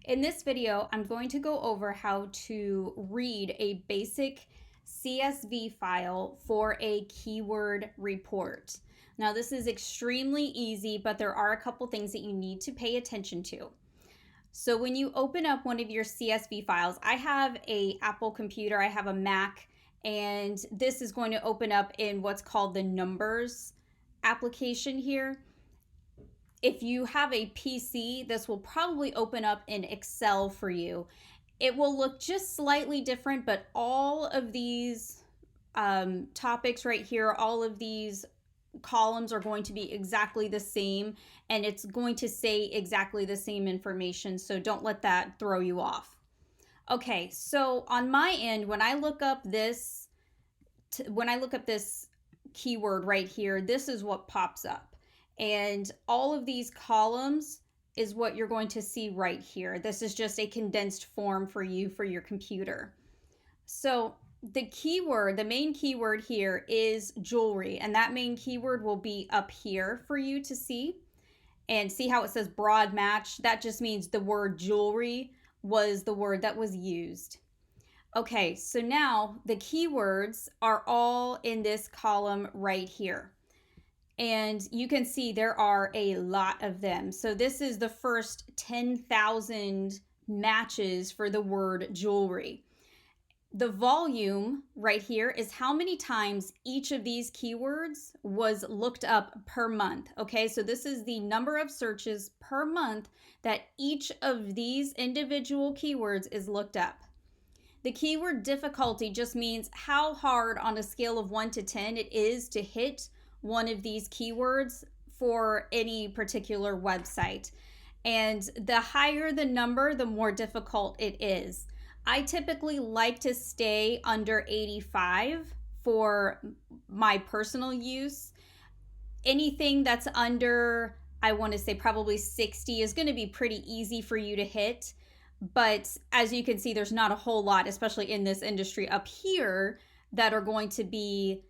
In this video, I'm going to go over how to read a basic CSV file for a keyword report. Now, this is extremely easy, but there are a couple things that you need to pay attention to. So when you open up one of your CSV files, I have an Apple computer, I have a Mac, and this is going to open up in what's called the Numbers application here. If you have a PC, this will probably open up in Excel for you. It will look just slightly different, but all of these topics right here, all of these columns are going to be exactly the same, and it's going to say exactly the same information, so don't let that throw you off. Okay, so on my end, when I look up this keyword right here, this is what pops up. And all of these columns is what you're going to see right here. This is just a condensed form for you for your computer. So the main keyword here is jewelry, and that main keyword will be up here for you to see. And see how it says broad match? That just means the word jewelry was the word that was used. Okay, so now the keywords are all in this column right here. And you can see there are a lot of them. So this is the first 10,000 matches for the word jewelry. The volume right here is how many times each of these keywords was looked up per month. Okay, so this is the number of searches per month that each of these individual keywords is looked up. The keyword difficulty just means how hard on a scale of 1 to 10 it is to hit one of these keywords for any particular website. And the higher the number, the more difficult it is. I typically like to stay under 85 for my personal use. Anything that's under, I want to say probably 60 is going to be pretty easy for you to hit. But as you can see, there's not a whole lot, especially in this industry up here, that are going to be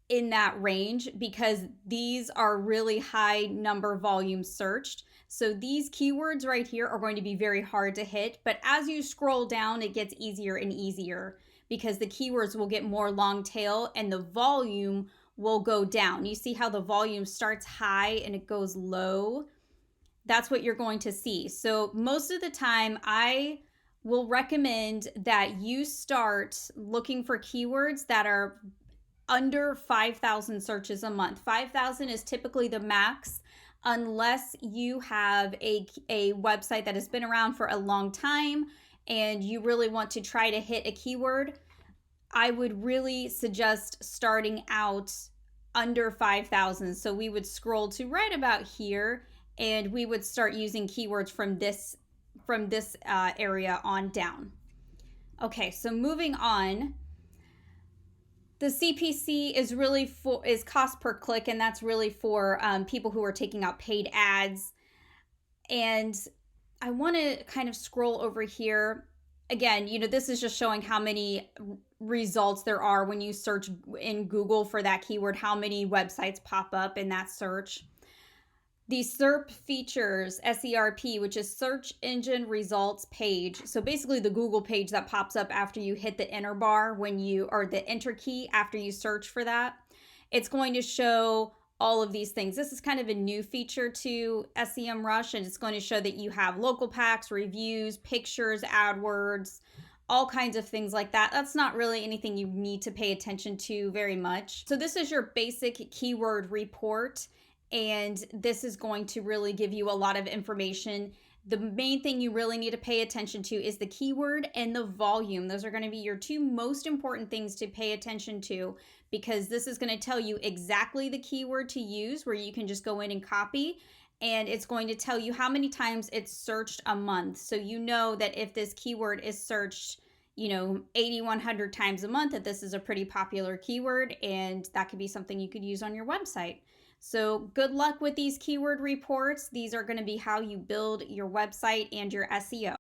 in that range because these are really high number volume searched. So these keywords right here are going to be very hard to hit, but as you scroll down, it gets easier and easier because the keywords will get more long tail and the volume will go down. You see how the volume starts high and it goes low? That's what you're going to see. So most of the time, I will recommend that you start looking for keywords that are under 5,000 searches a month. 5,000 is typically the max unless you have a website that has been around for a long time and you really want to try to hit a keyword. I would really suggest starting out under 5,000. So we would scroll to right about here and we would start using keywords from this area on down. Okay, so moving on. The CPC is cost per click, and that's really for people who are taking out paid ads. And I want to kind of scroll over here. Again, this is just showing how many results there are when you search in Google for that keyword, how many websites pop up in that search. The SERP features, SERP, which is search engine results page. So basically the Google page that pops up after you hit the enter bar or the enter key after you search for that. It's going to show all of these things. This is kind of a new feature to SEMrush, and it's going to show that you have local packs, reviews, pictures, AdWords, all kinds of things like that. That's not really anything you need to pay attention to very much. So this is your basic keyword report. And this is going to really give you a lot of information. The main thing you really need to pay attention to is the keyword and the volume. Those are going to be your two most important things to pay attention to because this is going to tell you exactly the keyword to use where you can just go in and copy, and it's going to tell you how many times it's searched a month. So you know that if this keyword is searched 8,100 times a month, that this is a pretty popular keyword, and that could be something you could use on your website. So good luck with these keyword reports. These are going to be how you build your website and your SEO.